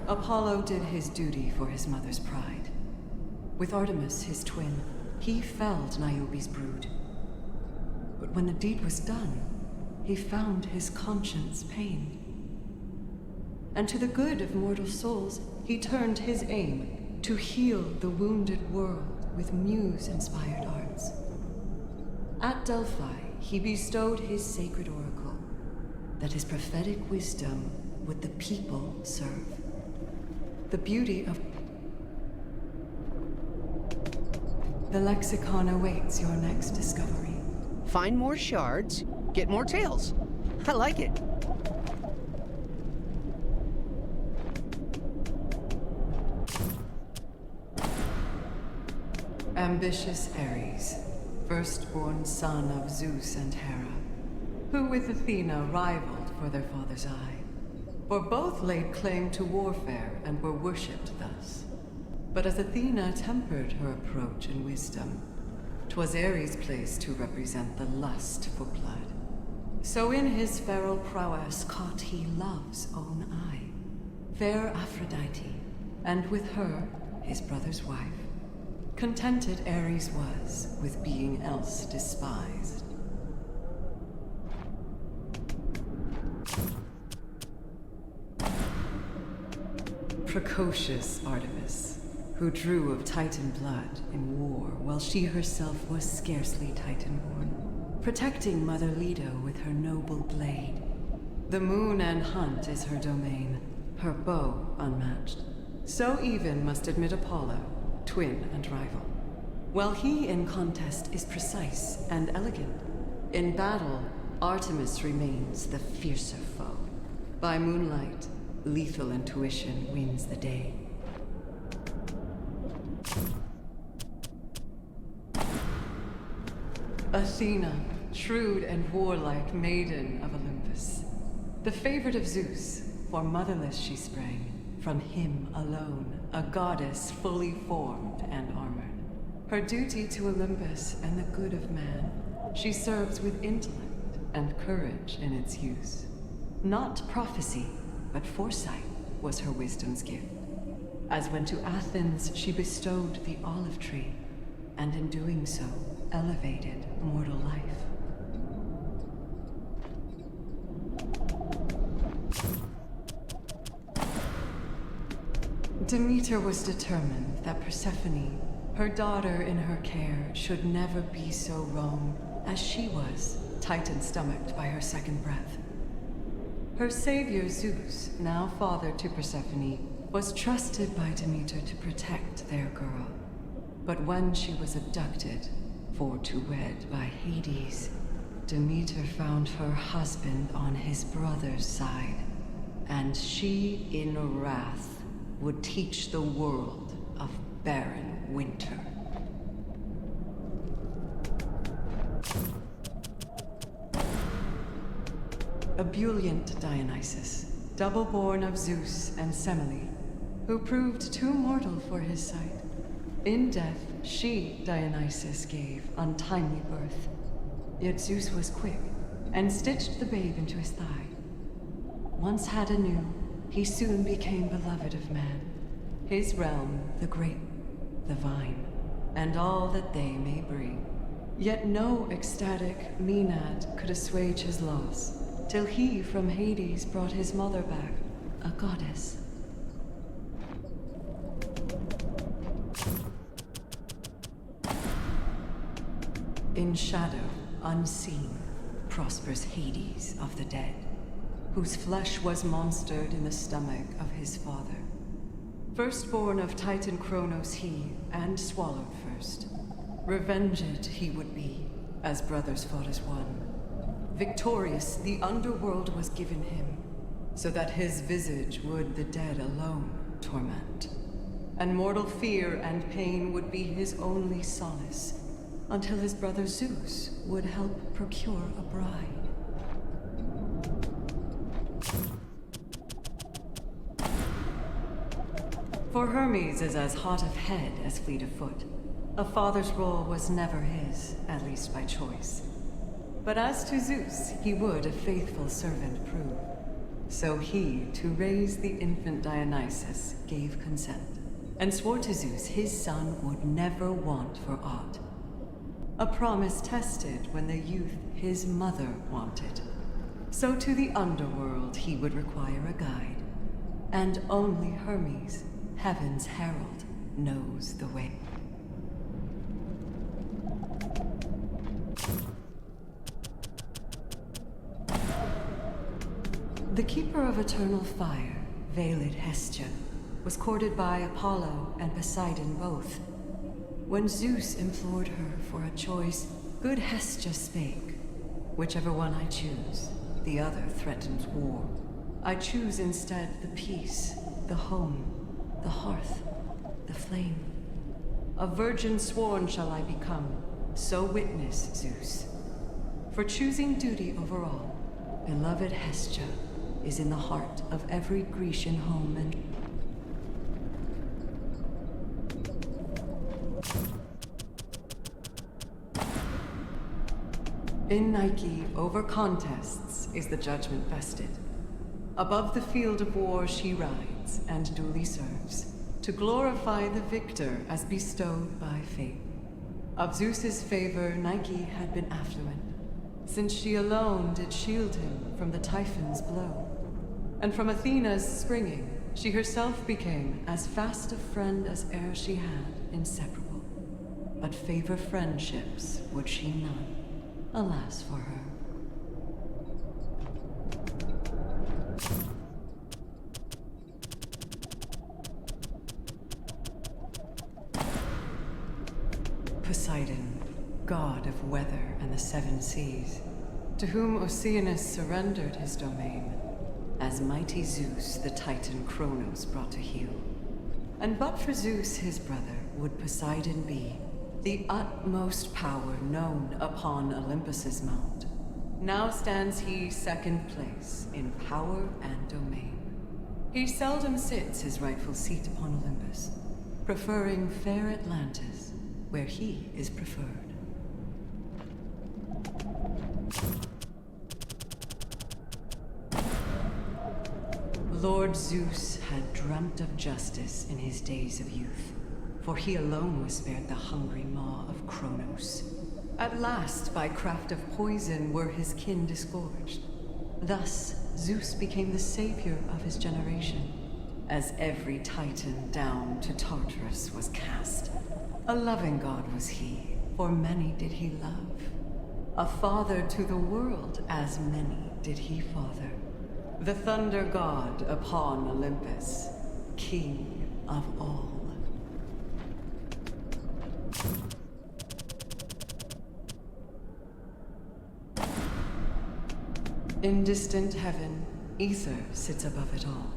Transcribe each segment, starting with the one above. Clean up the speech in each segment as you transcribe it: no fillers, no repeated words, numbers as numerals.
Apollo did his duty for his mother's pride. With Artemis, his twin, he felled Niobe's brood. But when the deed was done, he found his conscience pained. And to the good of mortal souls, he turned his aim to heal the wounded world with muse-inspired arts. At Delphi, he bestowed his sacred oracle, that his prophetic wisdom would the people serve. The beauty of the Lexicon awaits your next discovery. Find more shards, get more tails. I like it. Ambitious Ares, firstborn son of Zeus and Hera, who with Athena rivaled for their father's eye. For both laid claim to warfare and were worshipped thus. But as Athena tempered her approach in wisdom, 'twas Ares' place to represent the lust for blood. So in his feral prowess caught he love's own eye, fair Aphrodite, and with her, his brother's wife. Contented Ares was with being else despised. Precocious Artemis, who drew of Titan blood in war while she herself was scarcely Titan-born, protecting Mother Leto with her noble blade. The moon and hunt is her domain, her bow unmatched. So even must admit Apollo, twin and rival. While he in contest is precise and elegant, in battle, Artemis remains the fiercer foe. By moonlight, lethal intuition wins the day. Athena, shrewd and warlike maiden of Olympus. The favorite of Zeus, for motherless she sprang. From him alone, a goddess fully formed and armored. Her duty to Olympus and the good of man, she serves with intellect and courage in its use. Not prophecy, but foresight was her wisdom's gift. As when to Athens she bestowed the olive tree, and in doing so, elevated mortal life. Demeter was determined that Persephone, her daughter in her care, should never be so wrong as she was, Titan-stomached by her second breath. Her savior Zeus, now father to Persephone, was trusted by Demeter to protect their girl. But when she was abducted, for to wed by Hades, Demeter found her husband on his brother's side, and she in wrath would teach the world of barren winter. Ebullient Dionysus, double-born of Zeus and Semele, who proved too mortal for his sight. In death, she, Dionysus, gave untimely birth. Yet Zeus was quick, and stitched the babe into his thigh. Once had anew, he soon became beloved of man. His realm, the grape, the vine, and all that they may bring. Yet no ecstatic Maenad could assuage his loss, till he from Hades brought his mother back, a goddess. In shadow, unseen, prospers Hades of the dead, whose flesh was monstered in the stomach of his father. Firstborn of Titan Kronos he, and swallowed first. Revenged he would be, as brothers fought as one. Victorious, the underworld was given him, so that his visage would the dead alone torment. And mortal fear and pain would be his only solace, until his brother Zeus would help procure a bride. For Hermes is as hot of head as fleet of foot. A father's role was never his, at least by choice. But as to Zeus, he would a faithful servant prove. So he, to raise the infant Dionysus, gave consent, and swore to Zeus his son would never want for aught. A promise tested when the youth his mother wanted. So to the underworld he would require a guide, and only Hermes, heaven's herald, knows the way. The keeper of eternal fire, veiled Hestia, was courted by Apollo and Poseidon both. When Zeus implored her for a choice, good Hestia spake. Whichever one I choose, the other threatens war. I choose instead the peace, the home, the hearth, the flame. A virgin sworn shall I become, so witness Zeus. For choosing duty over all, beloved Hestia is in the heart of every Grecian home and... In Nike, over contests is the judgment vested. Above the field of war she rides and duly serves, to glorify the victor as bestowed by fate. Of Zeus's favor Nike had been affluent, since she alone did shield him from the Typhon's blow. And from Athena's springing, she herself became as fast a friend as e'er she had, inseparable. But favor friendships would she none, alas for her. Poseidon, god of weather and the seven seas, to whom Oceanus surrendered his domain, as mighty Zeus the Titan Kronos brought to heel. And but for Zeus his brother, would Poseidon be the utmost power known upon Olympus's mount. Now stands he second place in power and domain. He seldom sits his rightful seat upon Olympus, preferring fair Atlantis, where he is preferred. Lord Zeus had dreamt of justice in his days of youth, for he alone was spared the hungry maw of Kronos. At last, by craft of poison, were his kin disgorged. Thus, Zeus became the savior of his generation, as every Titan down to Tartarus was cast. A loving god was he, for many did he love. A father to the world, as many did he father. The thunder god upon Olympus, king of all. In distant heaven, Aether sits above it all,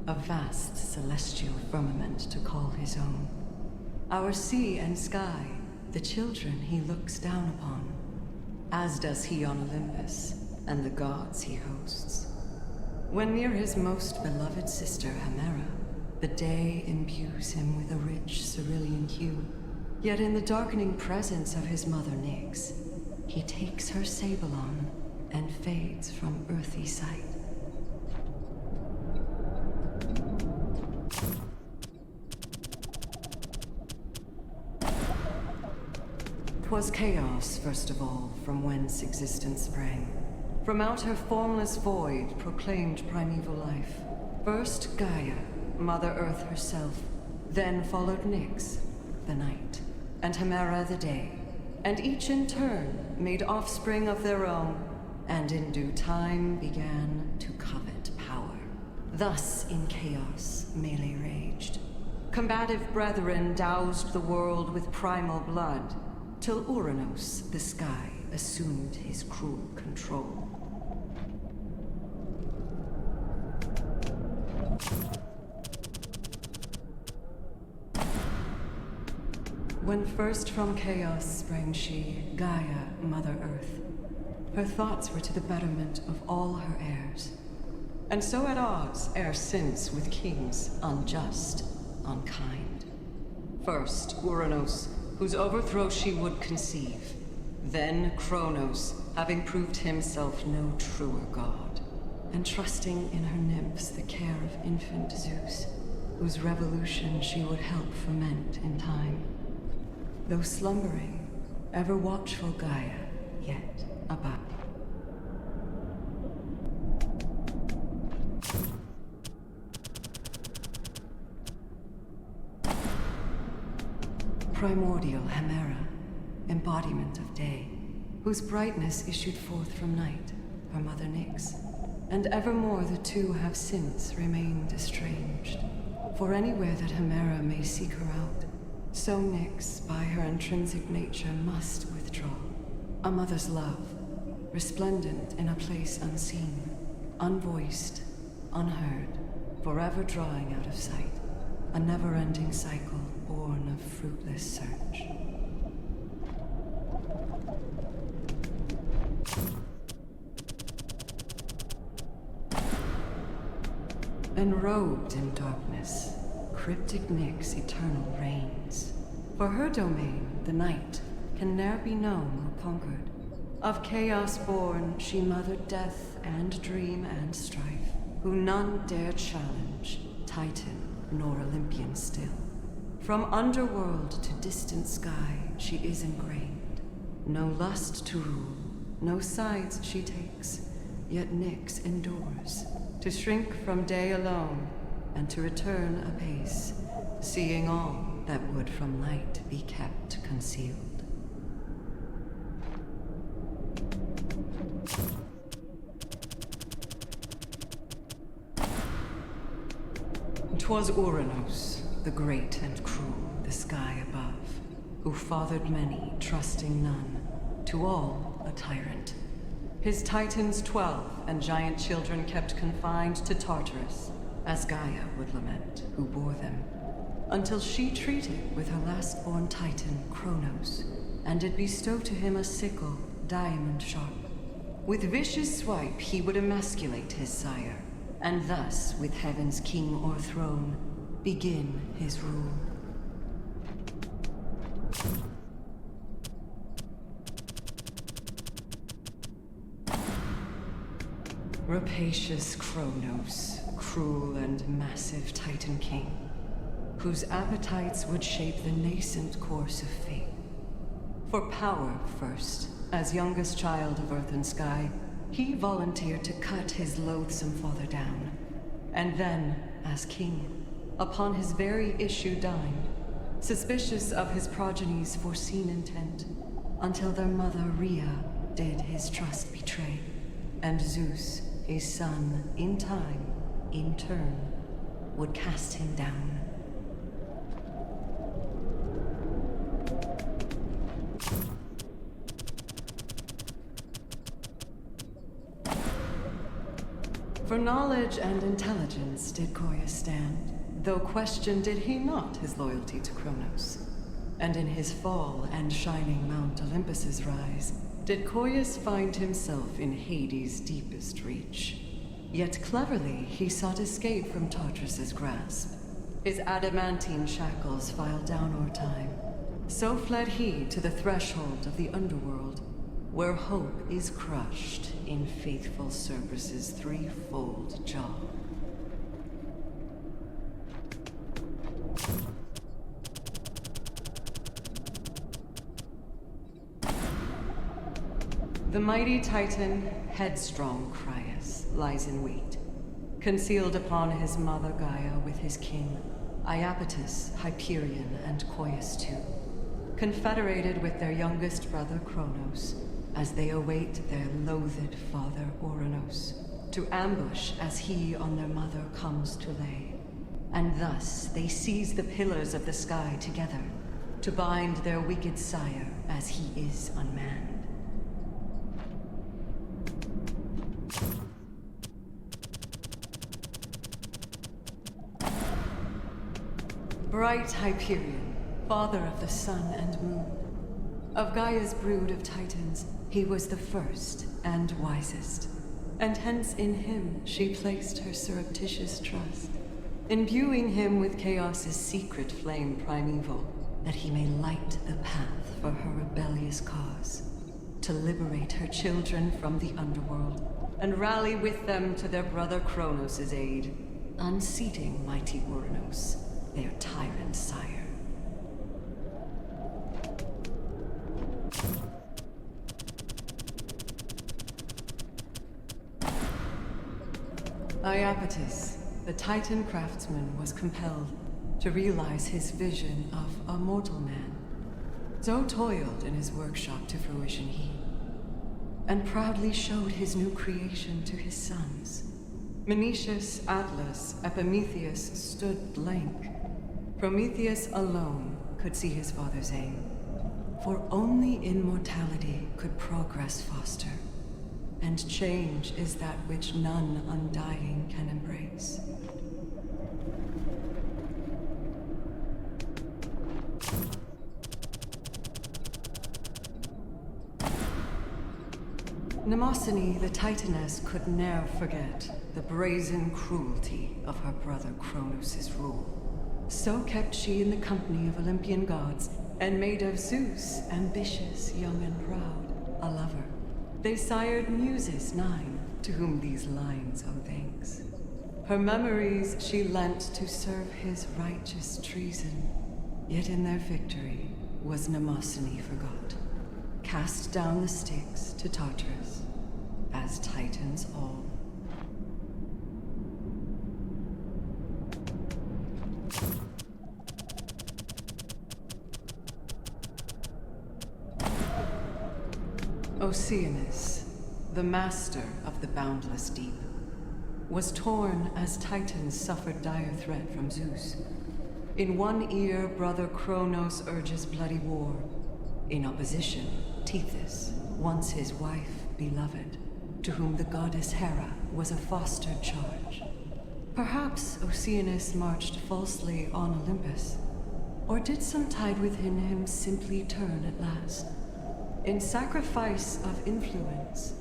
a vast celestial firmament to call his own. Our sea and sky, the children he looks down upon, as does he on Olympus, and the gods he hosts. When near his most beloved sister, Hemera, the day imbues him with a rich cerulean hue. Yet in the darkening presence of his mother Nyx, he takes her sable on and fades from earthy sight. 'Twas chaos, first of all, from whence existence sprang. From out her formless void proclaimed primeval life. First Gaia, Mother Earth herself, then followed Nyx, the night, and Hemera the day, and each in turn made offspring of their own, and in due time began to covet power. Thus in chaos melee raged. Combative brethren doused the world with primal blood, till Ouranos, the sky, assumed his cruel control. When first from chaos sprang she, Gaia, Mother Earth, her thoughts were to the betterment of all her heirs, and so at odds ere since with kings unjust, unkind. First Ouranos, whose overthrow she would conceive, then Kronos, having proved himself no truer god. entrusting in her nymphs the care of infant Zeus, whose revolution she would help foment in time. Though slumbering, ever watchful Gaia, yet above. Primordial Hemera, embodiment of day, whose brightness issued forth from night, her mother Nyx. And evermore the two have since remained estranged. For anywhere that Hemera may seek her out, so Nyx, by her intrinsic nature, must withdraw. A mother's love, resplendent in a place unseen, unvoiced, unheard, forever drawing out of sight. A never-ending cycle born of fruitless search. Enrobed in darkness, cryptic Nyx eternal reigns. For her domain, the night, can ne'er be known or conquered. Of chaos born, she mothered death and dream and strife, who none dare challenge, Titan nor Olympian still. From underworld to distant sky, she is ingrained. No lust to rule, no sides she takes, yet Nyx endures, to shrink from day alone, and to return apace, seeing all that would from light be kept concealed. 'Twas Ouranos, the great and cruel, the sky above, who fathered many, trusting none, to all a tyrant. His Titans 12 and giant children kept confined to Tartarus, as Gaia would lament, who bore them, until she treated with her last-born Titan, Kronos, and did bestow to him a sickle, diamond sharp. With vicious swipe he would emasculate his sire, and thus, with heaven's king o'erthrown, begin his rule. Rapacious Kronos, cruel and massive Titan king, whose appetites would shape the nascent course of fate. For power first, as youngest child of earth and sky, he volunteered to cut his loathsome father down, and then, as king, upon his very issue dined, suspicious of his progeny's foreseen intent, until their mother Rhea did his trust betray, and Zeus, his son, in time, in turn, would cast him down. For knowledge and intelligence did Coeus stand, though questioned did he not his loyalty to Kronos. And in his fall and shining Mount Olympus's rise, did Coeus find himself in Hades' deepest reach. Yet cleverly he sought escape from Tartarus' grasp. His adamantine shackles filed down o'er time. So fled he to the threshold of the underworld, where hope is crushed in faithful Cerberus' threefold jaw. The mighty Titan, headstrong Kratos, lies in wait, concealed upon his mother Gaia with his kin, Iapetus, Hyperion, and Coeus too, confederated with their youngest brother Kronos, as they await their loathed father Ouranos, to ambush as he on their mother comes to lay. And thus they seize the pillars of the sky together, to bind their wicked sire as he is unmanned. Bright Hyperion, father of the sun and moon, of Gaia's brood of titans, he was the first and wisest, and hence in him she placed her surreptitious trust, imbuing him with Chaos's secret flame primeval, that he may light the path for her rebellious cause, to liberate her children from the underworld, and rally with them to their brother Kronos' aid, unseating mighty Ouranos, their tyrant sire. Iapetus, the Titan craftsman, was compelled to realize his vision of a mortal man. So toiled in his workshop to fruition he, and proudly showed his new creation to his sons. Menetius, Atlas, Epimetheus stood blank. Prometheus alone could see his father's aim, for only immortality could progress foster. And change is that which none undying can embrace. Mnemosyne, the Titaness, could ne'er forget the brazen cruelty of her brother Kronos' rule. So kept she in the company of Olympian gods, and made of Zeus, ambitious, young and proud, a lover. They sired Muses 9, to whom these lines owe thanks. Her memories she lent to serve his righteous treason. Yet in their victory was Mnemosyne forgot, cast down the Styx to Tartarus, as Titans all. Oceanus, the master of the boundless deep, was torn as Titans suffered dire threat from Zeus. In one ear, brother Kronos urges bloody war. In opposition, Tethys, once his wife beloved, to whom the goddess Hera was a fostered charge. Perhaps Oceanus marched falsely on Olympus, or did some tide within him simply turn at last? In sacrifice of influence.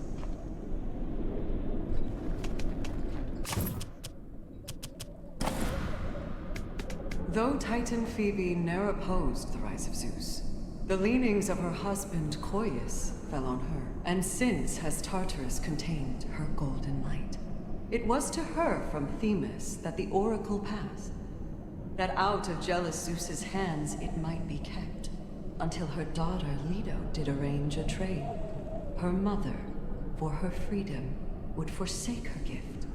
Though Titan Phoebe ne'er opposed the rise of Zeus, the leanings of her husband Coeus fell on her, and since has Tartarus contained her golden light. It was to her from Themis that the oracle passed, that out of jealous Zeus's hands it might be kept, until her daughter Leto did arrange a trade. Her mother, for her freedom, would forsake her gift,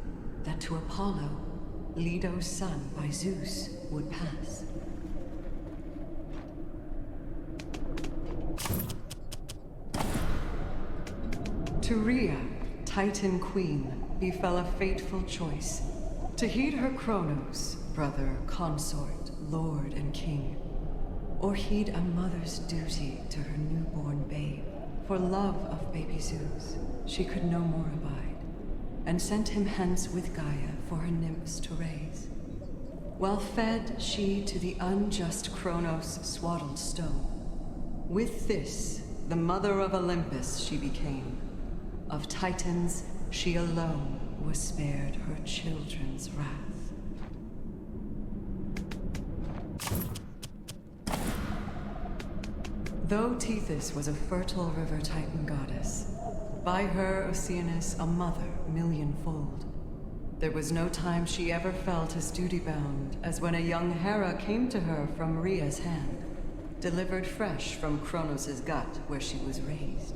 that to Apollo, Leto's son by Zeus, would pass. To Rhea, Titan queen, befell a fateful choice, to heed her Kronos, brother, consort, lord, and king, or heed a mother's duty to her newborn babe. For love of baby Zeus, she could no more abide, and sent him hence with Gaia for her nymphs to raise. While fed she to the unjust Kronos' swaddled stone. With this, the mother of Olympus she became. Of Titans, she alone was spared her children's wrath. Though Tethys was a fertile river Titan goddess, by her Oceanus a mother millionfold, there was no time she ever felt as duty-bound as when a young Hera came to her from Rhea's hand, delivered fresh from Kronos' gut where she was raised.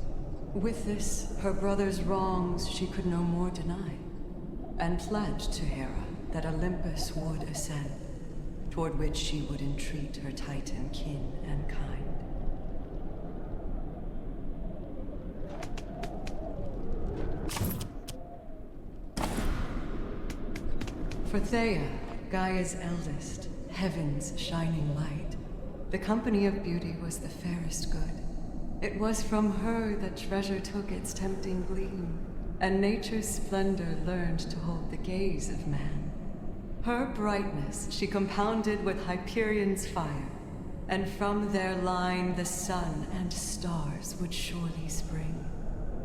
With this, her brother's wrongs she could no more deny, and pledged to Hera that Olympus would ascend, toward which she would entreat her Titan kin and kind. For Theia, Gaia's eldest, heaven's shining light, the company of beauty was the fairest good. It was from her that treasure took its tempting gleam, and nature's splendor learned to hold the gaze of man. Her brightness she compounded with Hyperion's fire, and from their line the sun and stars would surely spring.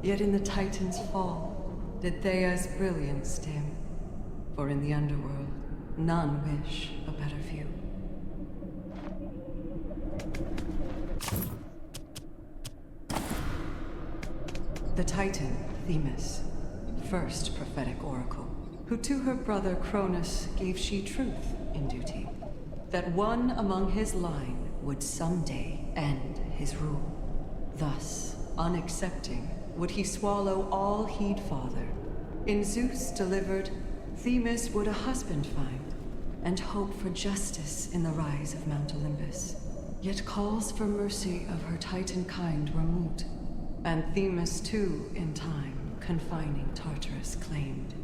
Yet in the Titan's fall did Theia's brilliance dim, for in the underworld none wish a better view. The Titan, Themis, first prophetic oracle, who to her brother Kronos gave she truth in duty, that one among his line would someday end his rule. Thus, unaccepting, would he swallow all he'd father. In Zeus delivered, Themis would a husband find, and hope for justice in the rise of Mount Olympus. Yet calls for mercy of her Titan kind were moot, and Themis too, in time, confining Tartarus claimed.